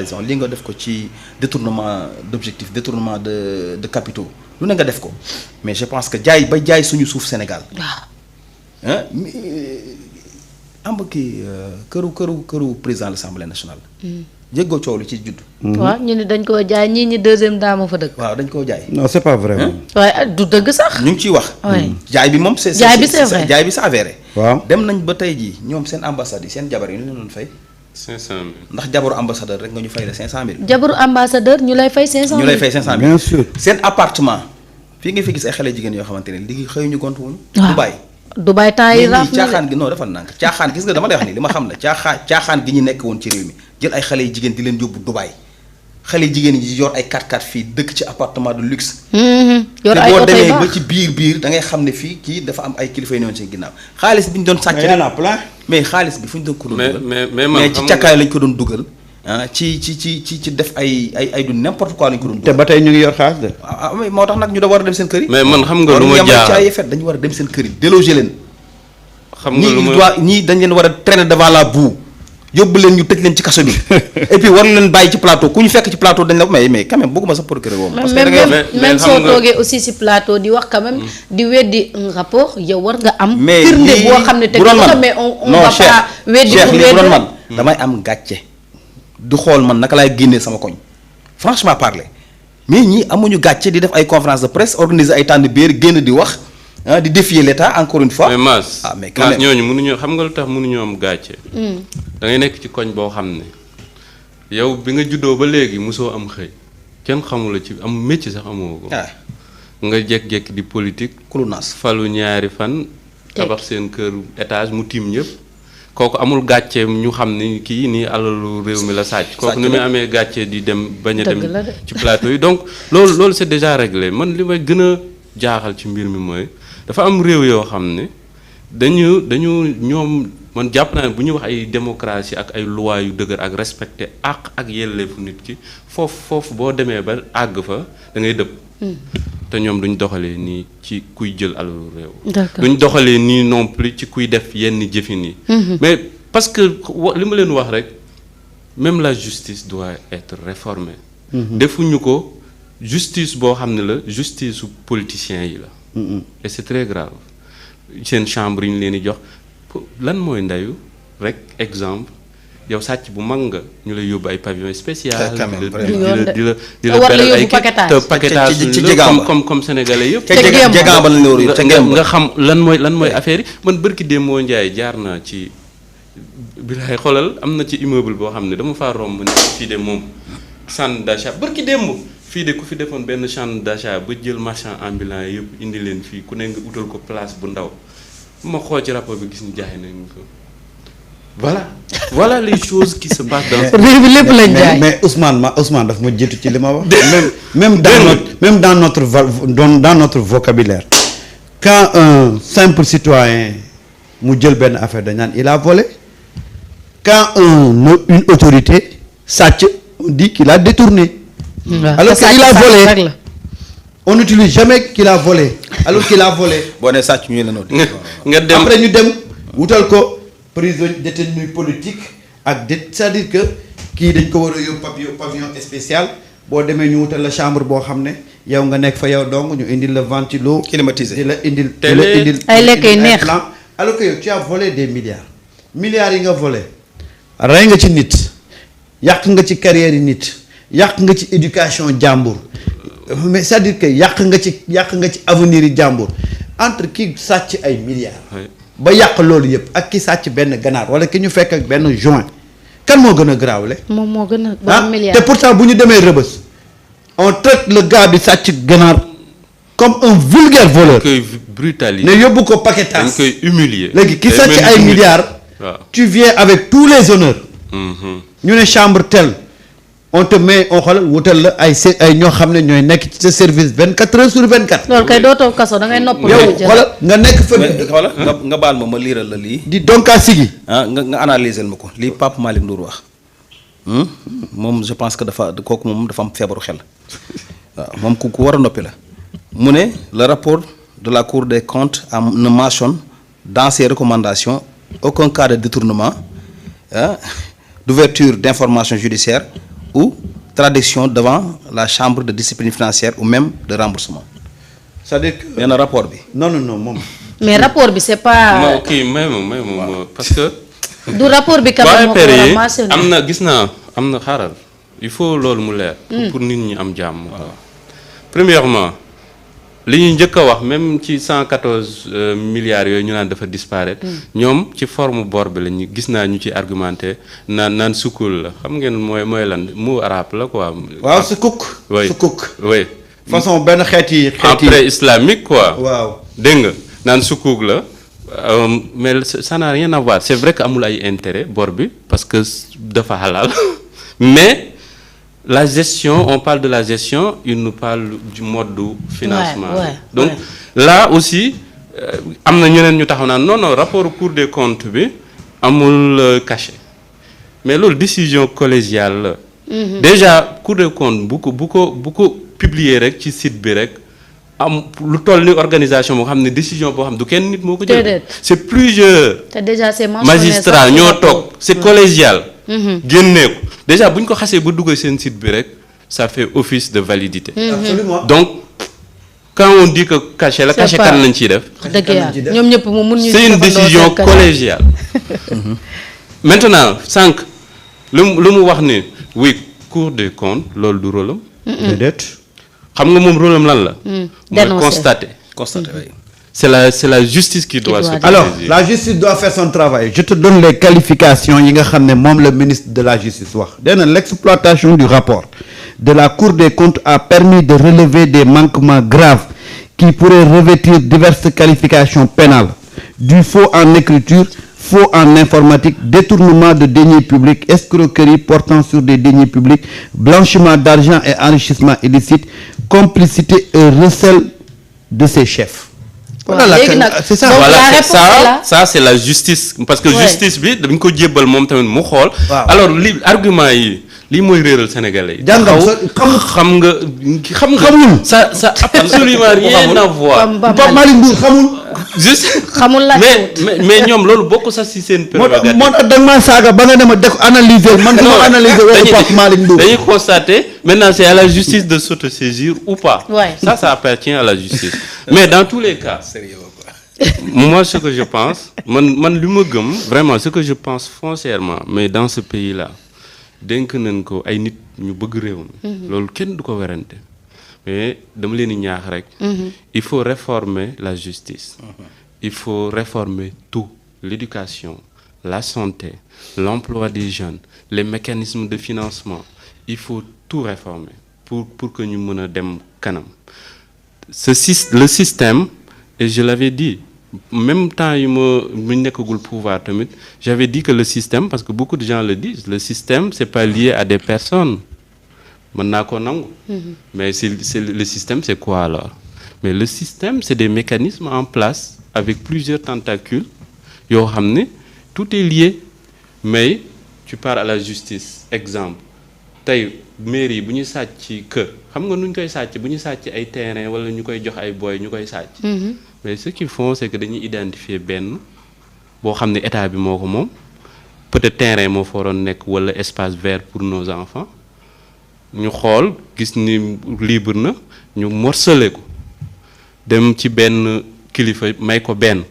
li nga def ko ci détournement d'objectifs détournement de capitaux lu ne nga def ko mais je pense que jaay suñu suuf Sénégal. waaw. am kii këru président de l'Assemblée nationale. jéggoo coow lu ci judd. waaw ñu ne dañ koo jaay ñi deuxième dame fa dëkk. waaw dañ koo jaay. non c'est pas vrai. waaye du dëgg sax. ñu ngi ciy wax. jaay bi moom c'est vrai jaay bi c'est avéré. waaw dem nañ ba tey jii ñoom seen ambassade yi seen jabar yi ñu leen doon fay. 500 000 ndax jabaru ambassadeur rek nga ñu fay la 500 000. jabaru ambassadeur ñu lay fay 500 000. ñu lay fay 500 000 bien sûr. seen appartement fii nga fi gis ay xale jigéen yoo xamante ne liggéey xëyuñu gont wuñu. Dubaï temps yi raaf na caaxaan gi non dafa nànk caaxaan gis nga dama lay wax ni li ma xam la caaxaan gi ñu nekk woon ci réew mi jël ay xale yu jigéen di leen yóbbu Dubaï xale jigéen yi yor ay 4x4 fii dëkk ci appartement de luxe. yor ay oto te boo demee ba ci biir da ngay xam ne fii kii dafa am ay kilifa yu newoon seen ginnaaw xaalis bi ñu doon sàcc rek mais xaalis bi fu ñu doon ko doon dugal mais ci càkkaay lañ ko doon dugal ci def ay du n'importe quoi lañ ko doon dugal. te ba tey ñu ngi yor xaalis de. moo tax nag ñu da war a dem seen kër yi. mais man xam nga lu ma jaaxal dañu war a dem seen kër yi déloger leen. xam nga lu ma ñii dañ leen war a traîner devant la boue yóbbu leen ñu tëj leen ci kaso bi et puis war leen bàyyi ci plateau ku ñu fekk ci plateau dañ la mais quand même bëgguma sax procureur woo parce que même soo toogee aussi si plateau di wax quand même di weddi un rapport yow war nga am mais firnde boo xam ne te mais on va pas weddi Cheikh lii bu doon man damay am gàcce du xool man naka laay génnee sama koñ franchement parler mais ñii amuñu gàcce di def ay conférence de presse organiser ay tànn biir génn di wax di défier l'État encore une fois. mais Mass mais quand même ñooñu mënuñoo xam nga lu tax mënuñoo am gàcce. da ngay nekk ci koñ boo xam ne yow bi nga juddoo ba léegi mosoo am xëy kenn xamula ci am métier sax amoo ko. nga jékki-jékki di politique. kulu naas falu ñaari fan. tabax seen kër étage mu tiim ñëpp. kooku amul gàcce ñu xam ni kii nii alalu réew mi la sàcc. kooku ni muy amee gàcce di dem bañ a dem ci plateau yi donc loolu c'est déjà réglé man li may gën a jaaxal ci mbir mi mooy. dafa am réew yoo xam ne dañu ñoom man jàpp naa ne bu ñuy wax ay démocratie ak ay loi yu dëgër ak respecter àq ak yelleefu nit ki foofu boo demee ba àgg fa da ngay dëpp. te ñoom duñ doxalee nii ci kuy jël alalu réew. duñ doxalee nii non plus ci kuy def yenn jëfin yi. mais parce que li ma leen wax rek même la justice doit être réformée. defuñu ko justice boo xam ne la justice su politiciens yi la. et c'est très grave seen chambre yi ñu leen di jox lan mooy ndeyu rek exemple yow sàcc bu mag nga ñu lay yóbbu ay pavillon spécial di la beral ay paquetage comme sénégalais yëpp nga xam lan mooy affaire yi man bërki démboo Njaay jaar naa ci bilaay xoolal am na ci immeuble boo xam ne dama faa romb ne fii de moom centre d'achat bërki démb fii de ku fi defoon benn centre d'achat ba jël marchand ambulant yëpp indi leen fii ku ne nga utal ko place bu ndaw ma xool ci rapport bi gis ñu jaay nañ ko voilà les choses qui se passent dans réew mi lépp lañ jaay mais Ousmane daf ma jiitu ci li ma wax même dans notre vocabulaire quand un simple citoyen mu jël benn affaire dañ naan il a volé quand une autorité sàcc on dit qu'il a détourné. Alors qu'il a volé on n'utilise jamais qu'il a volé alors qu'il a volé. boo nee sàcc ñu la noonu. nga dem après ñu dem wutal ko prisonnier détenu politique ak c'est-à-dire que kii dañ ko war a yóbbu pavillon spécial boo demee ñu wutal la chambre boo xam ne yow nga nekk fa yow dong ñu indil la ventilo climatisé di la indil ay lekk yu neex alors que yow tu as volé des milliards yi nga volé rey nga ci nit yàq nga ci carrière yi nit yàq nga ci éducation jàmbur mais c'est-à-dire que yàq nga ci avenir yi jàmbur entre ki sàcc ay milliards ba yàq loolu yëpp ak ki sàcc benn ganaar wala ki ñu fekk ak benn joint kan moo gën a garaawle moom moo gën a ba milliard te pourtant bu ñu demee rëbës on traite le gars bi sàcc ganaar comme un vulgaire voleur. dañ koy brutaliser ne yóbbu ko paquetage dañ koy humilier léegi ki sàcc ay milliards tu viens avec tous les honneurs ñu ne chambre telle on te met on xoolal wutal la ay ñoo xam ne ñooy nekk ci sa service 24 heures sur 24. loolu kay dootoo kaso da ngay noppal. yow xoolal nga nekk fa. xoolal nga baal ma liiral la lii. di donkaa sigi. nga analyser ma ko lii Pape Malick Ndour wax moom je pense que kooku moom dafa am feebaru xel waaw moom ku war a noppi la. mu ne le rapport de la Cour des comptes ne mentionne dans ses recommandations aucun cas de détournement d'ouverture d'informations judiciaires ou traduction devant la chambre de discipline financière ou même de remboursement. c'est-à-dire que nee na rapport bi. non moom. mais rapport bi c'est pas. non kii même parce que. du rapport bi quand même moo ko war a mentionné. am na gis naa am na xaaral il faut loolu mu leer. pour nit ñi am jàmm. premièrement li ñuy njëkk a wax même ci 114 milliards yooyu ñu naan dafa disparaître. ñoom ci forme bor bi la ñu gis naa ñu ci argumenté naan sukul la xam ngeen mooy lan mot arabe la quoi. waaw sukuk. oui sukuk. oui. façon benn xeeti. après islamique quoi. waaw dégg nga naan sukuk la. mais ça n'a rien à voir c'est vrai que amul ay intérêt bor bi parce que dafa halal mais la gestion on parle de la gestion il nous parle du mode de financement. Donc là aussi am na ñeneen ñu taxaw naan non rapport Cour des comptes bi amul cachet mais loolu décision collégiale la. Déjà Cour des comptes bu ko publier rek ci site bi rek. am lu toll ni organisation boo xam ne décision boo xam du kenn nit moo ko jël. c'est plusieurs. te déjà c'est mentionné magistrats ñoo toog c'est collégial. génnee ko déjà bu ñu ko xasee ba dugal seen site bi rek ça fait office de validité. absolument. donc quand on dit que cachet la cachet kan lañ ciy def. dëgg yàlla ñoom ñëpp mu mun ñu. c'est une décision collégiale. maintenant sànq lu mu wax ni oui Cour des comptes loolu du rôle am. déedéet. xam nga moom rôle am lan la. mooy constater. Oui. C'est la justice qui doit se saisir. Alors la justice doit faire son travail. Je te donne les qualifications yi nga xam ne moom le ministre de la justice wax. nee na l'exploitation du rapport de la Cour des comptes a permis de relever des manquements graves qui pourraient revêtir diverses qualifications pénales, du faux en écriture, faux en informatique, détournement de deniers publics, escroquerie portant sur des deniers publics, blanchiment d'argent et enrichissement illicite, complicité et recel de ses chefs. Voilà, c'est ça. Voilà, ça c'est la justice parce que justice bi dañ ko jébbal moom tamit mu xool. Alors li argument yi lii mooy réeral sénégalais yi. jàngam xam nga ça absolument rien à voir. Pape Malick Ndour xamul. juste xamul la mais ñoom loolu bokk sax ci seen prérogative. moo tax da nga maa saaga ba nga dem def analyser man dama analyser wala Pape Malick Ndour. dañuy constater maintenant c'est à la justice de s'autosaisir ou pas. Ça appartient à la justice. Mais dans tous les cas. Sérieux quoi. Moi ce que je pense man li ma gëm vraiment ce que je pense foncièrement mais dans ce pays-là dénk nañ ko ay nit ñu bëgg réew mi. loolu kenn du ko werante mais dama leen di ñaax rek. il faut réformer la justice. Il faut réformer tout l'éducation, la santé, l'emploi des jeunes, les mécanismes de financement. Il faut tout réformer pour que ñu mën a dem kanam. Le système et je l'avais dit même temps yu mu nekkagul pouvoir tamit j'avais dit que le système parce que beaucoup de gens le disent le système c'est pas lié à des personnes mën naa ko nangu mais c'est le système c'est quoi alors mais le système c'est des mécanismes en place avec plusieurs tentacules yoo xam ne tout est lié mais tu pars à la justice exemple tey mairie bu ñu sàcc ci kër xam nga nu ñu koy sàcc bu ñu sàcc ay terrain wala ñu koy jox ay boy ñu koy sàcc. mais ce qu'ils font c'est que dañuy identifier benn boo xam ne état bi moo ko moom peut-être terrain moo fa waroon nekk wala espace vert pour nos enfants ñu xool gis ni libre na ñu morcelé ko dem ci benn kilifa may ko benn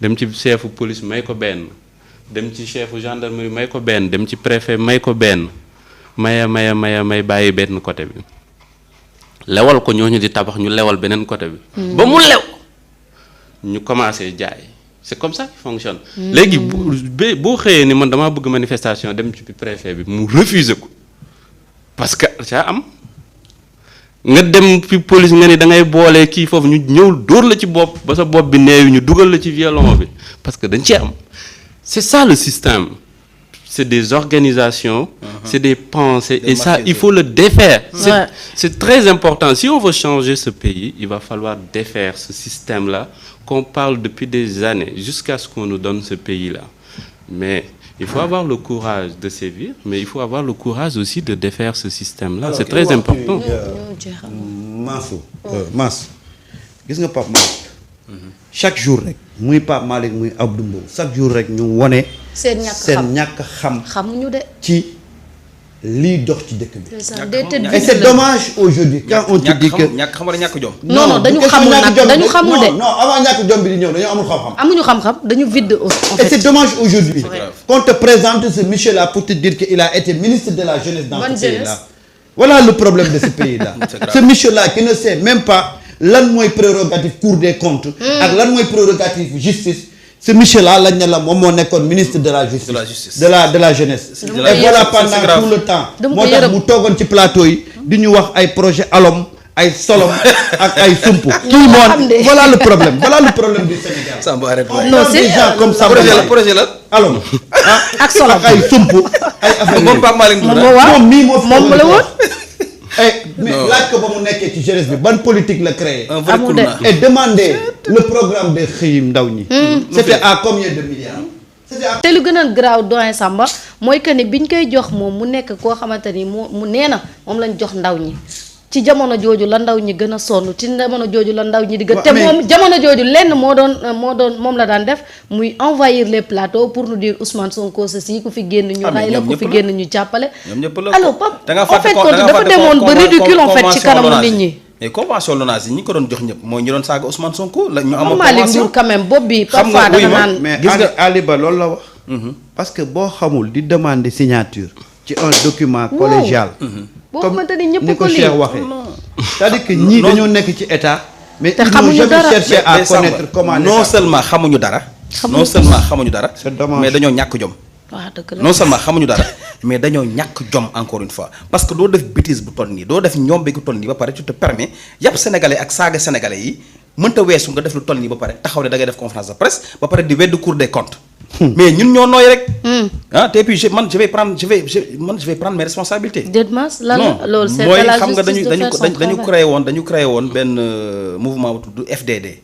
dem ci chefu police may ko benn dem ci chefu gendarmerie may ko benn dem ci préfet may ko benn. may bàyyi benn côté bi lewal ko ñooñu di tabax ñu lewal beneen côté bi. ba mu lew ñu commencé jaay c'est comme ça qu'il fonctionne. léegi boo xëyee ni man damaa bëgg manifestation dem ci préfet bi mu refuser ko parce que ça am nga dem fi police nga ni da ngay boole kii foofu ñu ñëw dóor la ci bopp ba sa bopp bi neewi ñu dugal la ci violon bi parce que dañ ci am c'est ça le système. C'est des organisations, c'est des pensées, et ça, il faut le défaire. C'est très important. Si on veut changer ce pays, il va falloir défaire ce système-là qu'on parle depuis des années, jusqu'à ce qu'on nous donne ce pays-là. Mais il faut avoir le courage de sévir, mais il faut avoir le courage aussi de défaire ce système-là. C'est très important. Mass, gis nga Pape Malick chaque jour rek muy Pape Malick muy Abdou Mbow chaque jour rek ñu wone seen ñàkk xam xamuñu de ci lii dox ci dëkk bi. c'est ça des têtes et c'est dommage aujourd'hui quand on te dit que ñàkk xam wala ñàkk jom. non dañu xamul nag dañu xamul de. non avant ñàkk jom bi di ñëw dañoo amul xam-xam. amuñu xam-xam dañu vide en fait. et c'est dommage aujourd'hui qu'on te présente ce monsieur-là pour te dire qu'il a été ministre de la jeunesse dans ce pays-là. Voilà le problème de ce pays-là. Ce monsieur-là qui ne sait même pas lan mooy prérogative Cour des comptes. ak lan mooy prérogative justice. Ce monsieur-là lañ ne la moom moo nekkoon ministre de la justice. de la jeunesse. et voilà pendant tout le temps. moo tax mu toogoon ci plateau yi. di ñu wax ay projet alom ay solom ak ay sump. tout le monde voilà le problème du Sénégal. Samba arrête non c'est des gens comme ça. projet la alom. ak solom ak ay sump ay affaire moom Pape Malick Ndour moom mii moo fi moom la woon. mais laaj ko ba mu nekkee ci jeunesse bi ban politique la créé. un vrai amul de. Kouna. et demander le programme de xëyum ndaw ñi. c'était à combien de milliards. c'était à. te lu gën a garaaw doyen Samba mooy que ni biñ koy jox moom mu nekk koo xamante ni mu nee na moom lañ jox ndaw ñi ci jamono jooju la ndaw ñi gën a sonn ci jamono jooju la ndaw ñi di gën te moom jamono jooju lenn moo doon moom la daan def muy envahir les plateaux pour nous dire Ousmane Sonko ceci ku fi génn ñu ray la ku fi génn ñu jàppale. ñoom ñëpp la alors Pape en fait dafa demoon ba ridicule en fait ci kanamu nit ñi. mais convention LONASE yi ñi ko doon jox ñëpp mooy ñi doon saaga Ousmane Sonko la ñu amoon Malick Ndour quand même bopp bi parfois dana naan. mais Ali Ba loolu la wax. parce que boo xamul di demander signature. ci un document collégial. boo xamante ni ñëpp ni ko ko lii Cheikh waxee. c'est-à-dire que ñii dañoo nekk ci état. mais te ils n'ont xamuñu jamais dara. cherché à mais connaître comment non seulement xamuñu dara. non seulement xamuñu dara. C'est dommage. mais dañoo ñàkk jom. waaw dëgg la non seulement xamuñu dara mais dañoo ñàkk jom encore une fois parce que doo def bêtise bu toll nii doo def ñoom bu toll nii ba pare tu te permets yàpp sénégalais ak saaga sénégalais yi mënta weesu nga def lu toll nii ba pare taxaw ne da ngay def conférence de presse ba pare di wedd Cour des comptes. mais ñun ñoo nooy rek. te puis je vais prendre mes responsabilités. Dédmas lan la loolu c'est mooy la xam nga justice de faire son dañu créé woon benn mouvement bu tudd FDD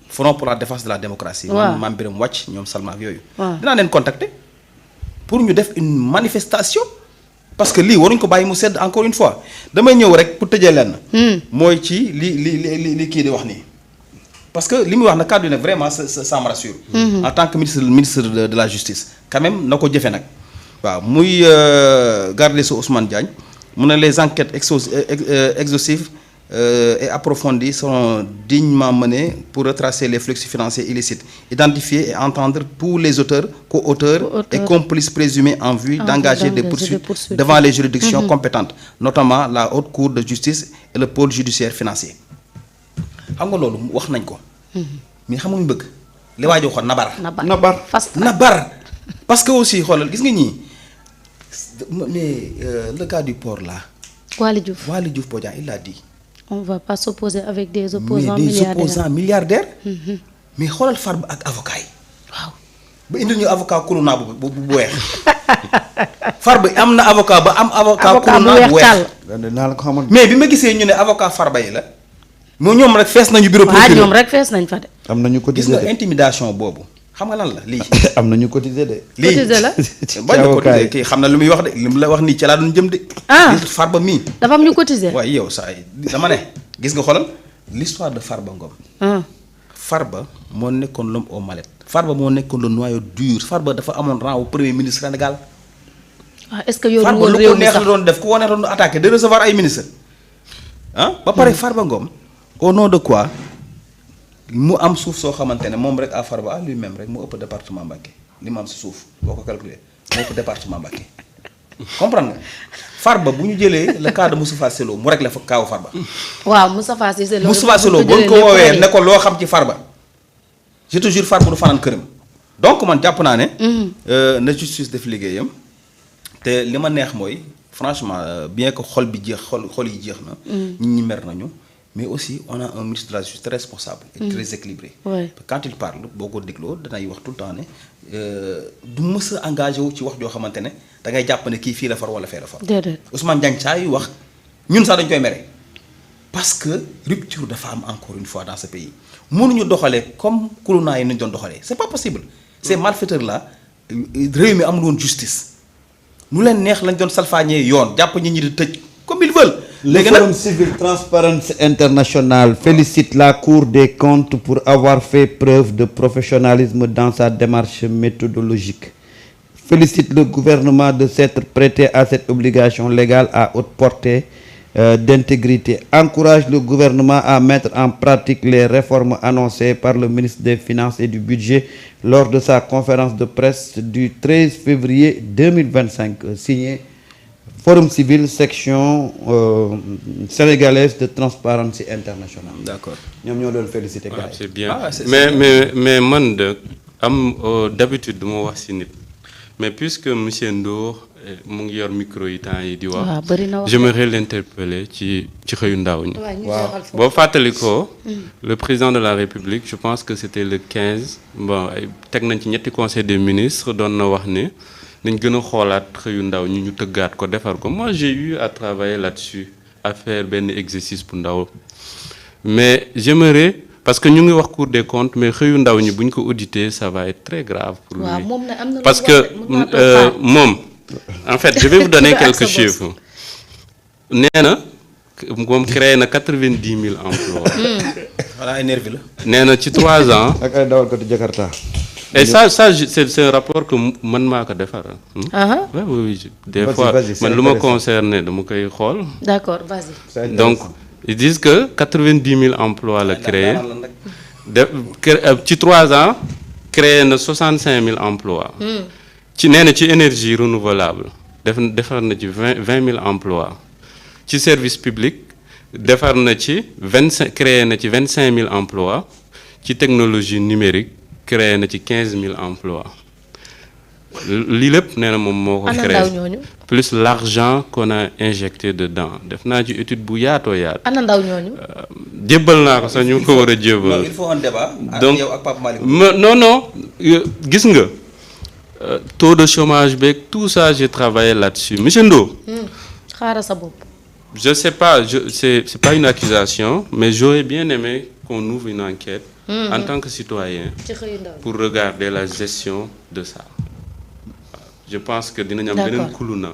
Front pour la défense de la démocratie. waaw maam Biram Wàcc ñoom Salma ak yooyu. waaw dinaa leen contacter pour ñu def une manifestation parce que lii waruñ ko bàyyi mu sedd encore une fois damay ñëw rek pour tëjee lenn. mooy ci li kii di wax nii. parce que li muy wax na kàddu yi nag vraiment ça me rassure. en tant que ministre de la justice quand même na ko jëfe nag waaw muy garde des Sceaux Ousmane Diagne mu ne les enquêtes exhaustives et approfondies seront dignement menées pour retracer les flux financiers illicites identifier et entendre tous les auteurs co-auteurs et complices présumés en vue d'engager des poursuites devant les juridictions compétentes notamment la haute cour de justice et le pôle judiciaire financier. xam nga loolu wax nañ ko. mais xam nga ñu bëgg li waa ji waxoon nabar parce que aussi xoolal gis nga ñii mais le cas du port là. Waly Diouf Bodian il l'a dit. on va pas s'opposer avec des opposants milliardaires. mais xoolal Farba ak avocat yi. waaw ba indil ñu avocat Kourouna bu weex. Farba am na avocat ba am avocat Kourouna bu weex. mais bi ma gisee ñu ne avocat Farba yi la. moo ñoom rek fees nañu bureau procureur ñoom rek fees nañ fa de. am nañu cotisé gis nga intimidation boobu xam nga lan la lii. am nañu cotisé de. cotisé la bañ a cotisé kii xam na lu muy wax de li mu la wax nii ci laa doon jëm de. Farba mii. dafa am ñu cotisé. waaye yow saa yi dama ne gis nga xoolal l'histoire de Farba Ngom. Farba moo nekkoon l'homme aux mallettes. Farba moo nekkoon le noyau dur Farba dafa amoon rang au premier ministre Sénégal. waaw est-ce que yow Farba lu ko neex la doon def ku wane doon attaqué de recevoir ay ministres ba pare Farba Ngom. au nom de quoi mu am suuf soo xamante ne moom rek à Farba à lui-même rek mu ëpp département Mbacké li mu am si suuf boo ko calculé mu ëpp département Mbacké comprendre nga Farba bu ñu jëlee le cas de Moustapha Cissé Lo mu réglé fa kaawu Farba. waaw Moustapha Cissé Lo bu ñu ko woowee ne ko loo xam ci Farba je te jure Farba du fanaan këram donc man jàpp naa ne. na justice def liggéeyam te li ma neex mooy franchement bien que xol bi jeex xol yi jeex na. nit ñi mer nañu. mais aussi on a un ministre de la justice très responsable et très équilibré. Quand il parle boo ko dégloo danay wax tout le temps ne du mës a engagé wu ci wax joo xamante ne da ngay jàpp ne kii fii la far wala fee la far. déedéet Ousmane Diagne saa yu wax ñun sax dañ koy mere parce que rupture dafa am encore une fois dans ce pays mënuñu doxalee comme Kourouna yi nañ doon doxalee c'est pas possible. ces malfaiteurs là réew mi amul woon justice nu leen neex lañ doon salfaañee yoon jàpp ñi di tëj comme ils veulent. Le Forum Civil Transparency International félicite la Cour des comptes pour avoir fait preuve de professionnalisme dans sa démarche méthodologique. félicite le gouvernement de s'être prêté à cette obligation légale à haute portée d'intégrité, encourage le gouvernement à mettre en pratique les réformes annoncées par le ministre des Finances et du Budget lors de sa conférence de presse du 13 février 2025, signé Forum Civil, section sénégalaise de Transparency International. D'accord. ñoom ñoo doon féliciter gars yi. C'est bien. Ah, c'est mais man d'habitude duma wax ci nit. Mais puisque monsieur Ndour mu ngi yor micro yi temps yi di wax. waaw bëri na wax j'aimerais l'interpeller ci xëyu ndaw ñi. waaw boo fàttalikoo le président de la République je pense que c'était le 15 bon teg nañ ci ñetti conseil des ministres doon na wax ne nañ gën a xoolaat xëyu ndaw ñi ñu tëggaat ko defar ko. Moi j'ai eu à travailler là-dessus à faire benn exercice bu ndaw mais j'aimerais parce que ñu ngi wax Cour des comptes mais xëyu ndaw ñi bu ñu ko auditer ça va être très grave pour lui. Parce que moom en fait je vais vous donner quelques chiffres. nee na moom créé na 90 000 emplois. Voilà énervé la. nee na ci 3 ans. ak ay dawalkatu Jakarta. et ça c'est un rapport que man maa ko defar. oui des fois man lu ma concerné dama koy xool. d'accord vas-y. donc ils disent que 90 000 emplois la créé. ci 3 ans créé na 65 000 emplois. ci nee na ci énergie renouvelable defar na ci 20 000 emplois. ci service public defar na ci créé na ci 25 000 emplois. ci technologie numérique créé na ci 15 000 emplois. lii lépp nee na moom moo ko créé plus l'argent qu'on a injecté dedans def naa ci étude bu yaatoo yaat. ana ndaw ñooñu. jébbal naa ko sax ñu ko war a jébbal. il faut un débat. donc yow ak Pape Malick. non gis nga taux de chômage beeg tout ça j'ai travaillé là-dessus monsieur Ndo. xaaral sa bopp. je sais pas c'est pas une accusation mais j'aurais bien aimé qu'on ouvre une enquête. en tant que citoyen. pour regarder la gestion de ça. je pense que dinañ am beneen kuluna.